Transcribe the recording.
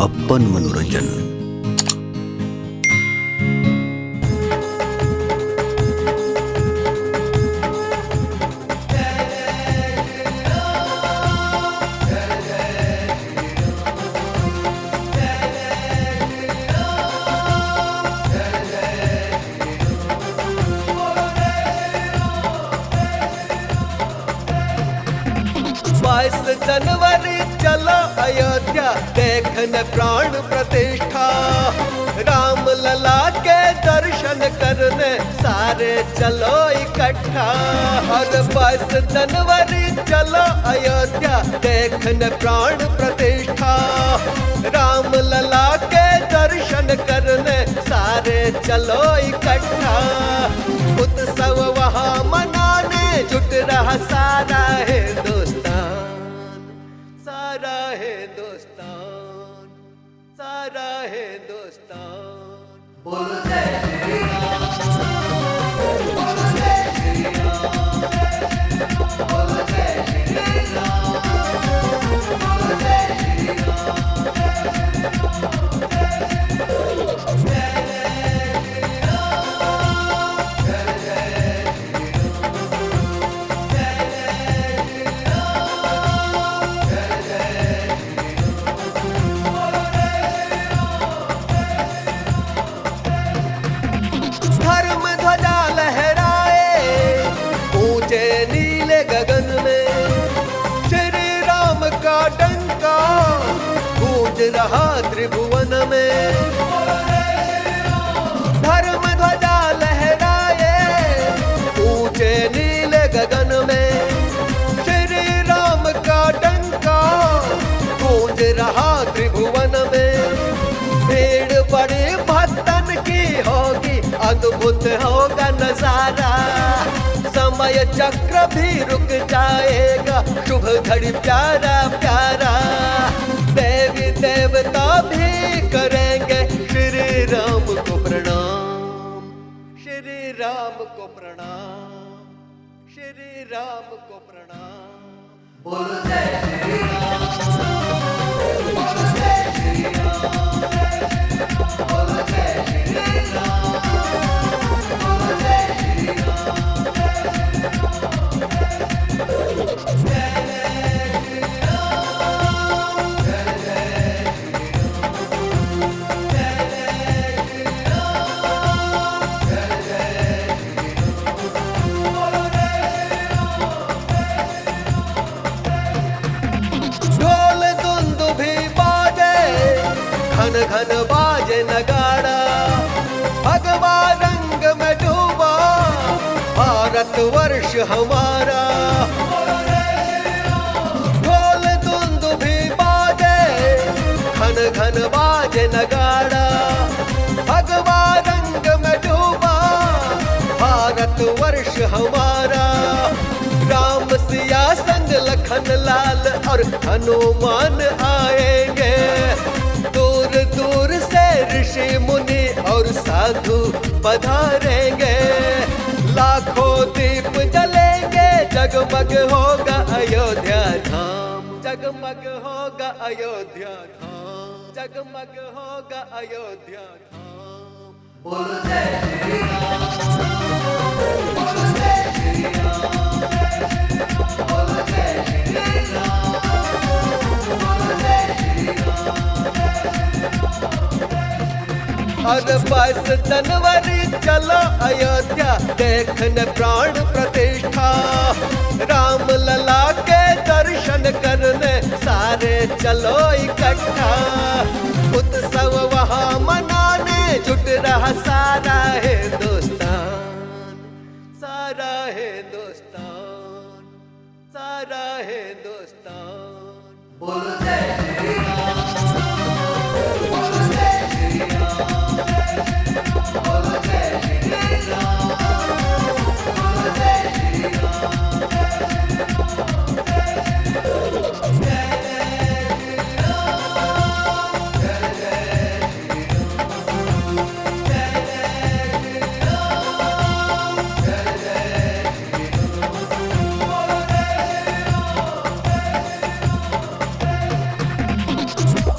अपन मनोरंजन। जनवरी चलो अयोध्या देखने प्राण प्रतिष्ठा, राम लला के दर्शन करने सारे चलो इकट्ठा। और 22 जनवरी चलो अयोध्या देखने प्राण प्रतिष्ठा, राम लला के दर्शन करने सारे चलो इकट्ठा। उत्सव वहाँ मनाने जुट रहा सारा हिंदुस्तान, सारा हिंदुस्तान, सारा हिंदुस्तान। बोलो जय श्री राम, बोलो जय श्री राम, बोलो जय श्री राम, बोलो जय श्री राम। धर्म ध्वजा लहराए ऊंचे नीले गगन में, श्री राम का डंका गूंज रहा त्रिभुवन में। धर्म ध्वजा लहराए ऊंचे नीले गगन में, श्री राम का डंका गूंज रहा त्रिभुवन में। भीड़ बड़ी भक्तन की होगी, अद्भुत होगा नजारा, समय चक्र भी रुक जाएगा, शुभ घड़ी प्यारा प्यारा। देवी देवता भी करेंगे श्री राम को प्रणाम, श्री राम को प्रणाम, श्री राम को प्रणाम। बोलो जय श्री राम, बोलो जय श्री राम, बोलो जय श्री राम, बोलो जय श्री राम। ढोल दुंदुभी बाजे, घन घन बाजे नगाड़ा, भगवा रंग में डूबा भारत वर्ष हमारा। ढोल दुंदुभी बाजे, घन घन बाजे नगाड़ा, भगवा रंग में डूबा भारत वर्ष हमारा। राम सिया संग लखन लाल और हनुमान आएंगे, दूर दूर से ऋषि मुनि और साधु पधारेंगे। लाखों दीप जलेंगे, जगमग होगा अयोध्या धाम, जगमग होगा अयोध्या धाम, जगमग होगा अयोध्या धाम। बोलो जय श्री राम, बोलो जय श्री राम, बोलो जय श्री राम, बोलो जय श्री राम। और 22 जनवरी चलो अयोध्या देखने प्राण प्रतिष्ठा, राम लला के दर्शन करने सारे चलो इकट्ठा। उत्सव वहाँ मनाने जुट रहा सारा हिंदुस्तान, सारा हिंदुस्तान, सारा हिंदुस्तान। बोलो जय